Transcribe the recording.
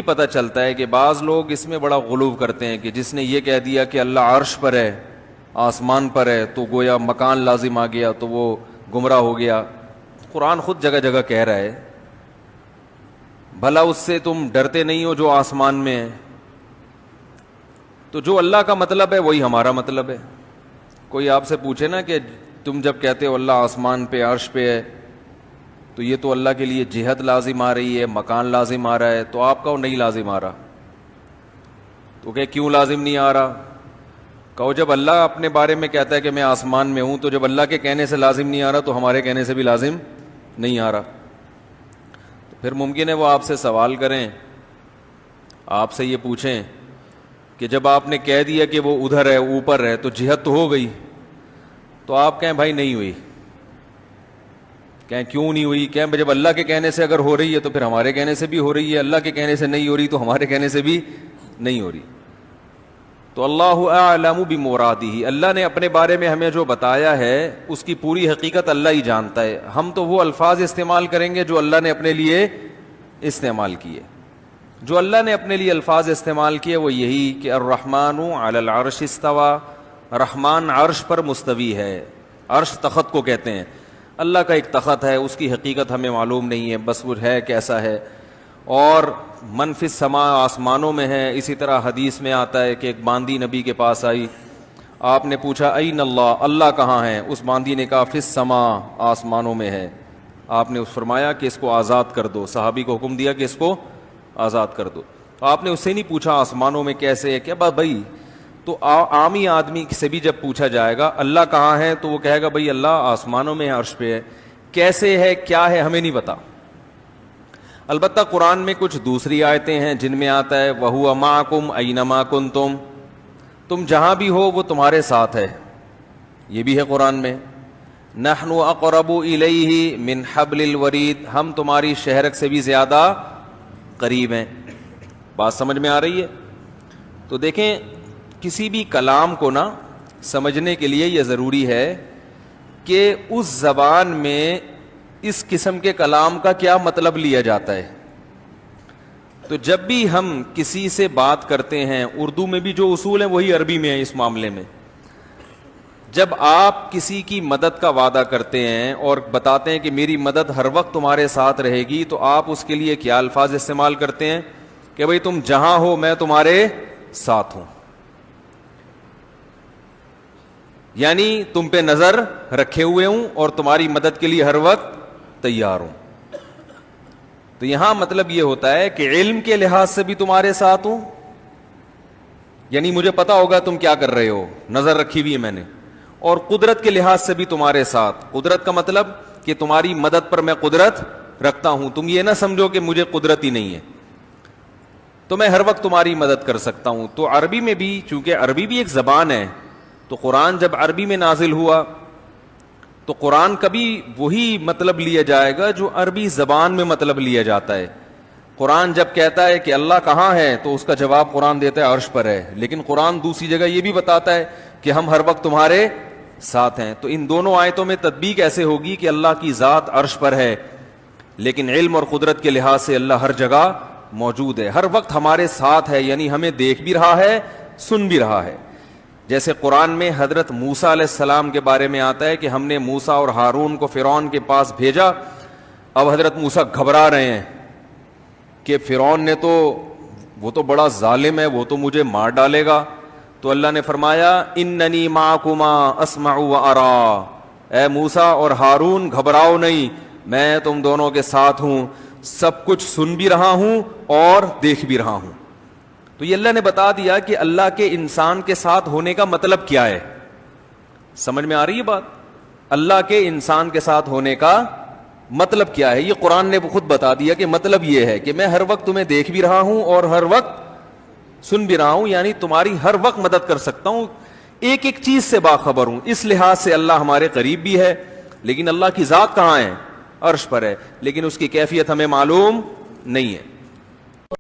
پتہ چلتا ہے کہ بعض لوگ اس میں بڑا غلو کرتے ہیں کہ جس نے یہ کہہ دیا کہ اللہ عرش پر ہے، آسمان پر ہے، تو گویا مکان لازم آ گیا تو وہ گمراہ ہو گیا۔ قرآن خود جگہ جگہ کہہ رہا ہے بھلا اس سے تم ڈرتے نہیں ہو جو آسمان میں ہے؟ تو جو اللہ کا مطلب ہے وہی ہمارا مطلب ہے۔ کوئی آپ سے پوچھے نا کہ تم جب کہتے ہو اللہ آسمان پہ عرش پہ ہے تو یہ تو اللہ کے لیے جہت لازم آ رہی ہے، مکان لازم آ رہا ہے، تو آپ کہو نہیں لازم آ رہا۔ تو کہ کیوں لازم نہیں آ رہا؟ کہو جب اللہ اپنے بارے میں کہتا ہے کہ میں آسمان میں ہوں، تو جب اللہ کے کہنے سے لازم نہیں آ رہا تو ہمارے کہنے سے بھی لازم نہیں آ رہا۔ تو پھر ممکن ہے وہ آپ سے سوال کریں، آپ سے یہ پوچھیں کہ جب آپ نے کہہ دیا کہ وہ ادھر ہے، اوپر ہے، تو جہت تو ہو گئی، تو آپ کہیں بھائی نہیں ہوئی۔ کہیں کیوں نہیں ہوئی؟ کہیں جب اللہ کے کہنے سے اگر ہو رہی ہے تو پھر ہمارے کہنے سے بھی ہو رہی ہے، اللہ کے کہنے سے نہیں ہو رہی تو ہمارے کہنے سے بھی نہیں ہو رہی۔ تو اللہ اعلم بمرادہ، اللہ نے اپنے بارے میں ہمیں جو بتایا ہے اس کی پوری حقیقت اللہ ہی جانتا ہے۔ ہم تو وہ الفاظ استعمال کریں گے جو اللہ نے اپنے لیے استعمال کیے۔ جو اللہ نے اپنے لیے الفاظ استعمال کیے وہ یہی کہ الرحمن علی العرش استوى، رحمان عرش پر مستوی ہے۔ عرش تخت کو کہتے ہیں، اللہ کا ایک تخت ہے، اس کی حقیقت ہمیں معلوم نہیں ہے، بس وہ ہے کیسا ہے۔ اور من فی السماء، آسمانوں میں ہے۔ اسی طرح حدیث میں آتا ہے کہ ایک باندی نبی کے پاس آئی، آپ نے پوچھا این اللہ، اللہ کہاں ہے؟ اس باندی نے کہا فی السماء، آسمانوں میں ہے۔ آپ نے فرمایا کہ اس کو آزاد کر دو، صحابی کو حکم دیا کہ اس کو آزاد کر دو۔ آپ نے اس سے نہیں پوچھا آسمانوں میں کیسے ہے، کیا بھائی؟ تو عامی آدمی سے بھی جب پوچھا جائے گا اللہ کہاں ہے تو وہ کہے گا بھائی اللہ آسمانوں میں ہے، عرش پہ ہے۔ کیسے ہے، کیا ہے، ہمیں نہیں پتا۔ البتہ قرآن میں کچھ دوسری آیتیں ہیں جن میں آتا ہے وَهُوَ مَعَكُمْ أَيْنَمَا كُنْتُمْ، تم جہاں بھی ہو وہ تمہارے ساتھ ہے، یہ بھی ہے قرآن میں۔ نَحْنُ أَقْرَبُ إِلَيْهِ مِنْ حَبْلِ الْوَرِيدِ، ہم تمہاری شہرک سے بھی زیادہ قریب ہیں۔ بات سمجھ میں آ رہی ہے؟ تو دیکھیں کسی بھی کلام کو نا سمجھنے کے لیے یہ ضروری ہے کہ اس زبان میں اس قسم کے کلام کا کیا مطلب لیا جاتا ہے۔ تو جب بھی ہم کسی سے بات کرتے ہیں، اردو میں بھی جو اصول ہیں وہی عربی میں ہیں اس معاملے میں۔ جب آپ کسی کی مدد کا وعدہ کرتے ہیں اور بتاتے ہیں کہ میری مدد ہر وقت تمہارے ساتھ رہے گی، تو آپ اس کے لیے کیا الفاظ استعمال کرتے ہیں کہ بھئی تم جہاں ہو میں تمہارے ساتھ ہوں، یعنی تم پہ نظر رکھے ہوئے ہوں اور تمہاری مدد کے لیے ہر وقت تیار ہوں۔ تو یہاں مطلب یہ ہوتا ہے کہ علم کے لحاظ سے بھی تمہارے ساتھ ہوں، یعنی مجھے پتا ہوگا تم کیا کر رہے ہو، نظر رکھی ہوئی ہے میں نے، اور قدرت کے لحاظ سے بھی تمہارے ساتھ۔ قدرت کا مطلب کہ تمہاری مدد پر میں قدرت رکھتا ہوں، تم یہ نہ سمجھو کہ مجھے قدرت ہی نہیں ہے، تو میں ہر وقت تمہاری مدد کر سکتا ہوں۔ تو عربی میں بھی، چونکہ عربی بھی ایک زبان ہے، تو قرآن جب عربی میں نازل ہوا تو قرآن کا بھی وہی مطلب لیا جائے گا جو عربی زبان میں مطلب لیا جاتا ہے۔ قرآن جب کہتا ہے کہ اللہ کہاں ہے تو اس کا جواب قرآن دیتا ہے عرش پر ہے، لیکن قرآن دوسری جگہ یہ بھی بتاتا ہے کہ ہم ہر وقت تمہارے ساتھ ہیں۔ تو ان دونوں آیتوں میں تطبیق ایسے ہوگی کہ اللہ کی ذات عرش پر ہے، لیکن علم اور قدرت کے لحاظ سے اللہ ہر جگہ موجود ہے، ہر وقت ہمارے ساتھ ہے، یعنی ہمیں دیکھ بھی رہا ہے، سن بھی رہا ہے۔ جیسے قرآن میں حضرت موسیٰ علیہ السلام کے بارے میں آتا ہے کہ ہم نے موسیٰ اور ہارون کو فرعون کے پاس بھیجا۔ اب حضرت موسیٰ گھبرا رہے ہیں کہ فرعون نے تو، وہ تو بڑا ظالم ہے، وہ تو مجھے مار ڈالے گا۔ تو اللہ نے فرمایا اننی معکما اسمع و ارا، اے موسیٰ اور ہارون گھبراؤ نہیں، میں تم دونوں کے ساتھ ہوں، سب کچھ سن بھی رہا ہوں اور دیکھ بھی رہا ہوں۔ تو یہ اللہ نے بتا دیا کہ اللہ کے انسان کے ساتھ ہونے کا مطلب کیا ہے۔ سمجھ میں آ رہی ہے بات؟ اللہ کے انسان کے ساتھ ہونے کا مطلب کیا ہے، یہ قرآن نے خود بتا دیا کہ مطلب یہ ہے کہ میں ہر وقت تمہیں دیکھ بھی رہا ہوں اور ہر وقت سن بھی رہا ہوں، یعنی تمہاری ہر وقت مدد کر سکتا ہوں، ایک ایک چیز سے باخبر ہوں۔ اس لحاظ سے اللہ ہمارے قریب بھی ہے، لیکن اللہ کی ذات کہاں ہے؟ عرش پر ہے، لیکن اس کی کیفیت ہمیں معلوم نہیں ہے۔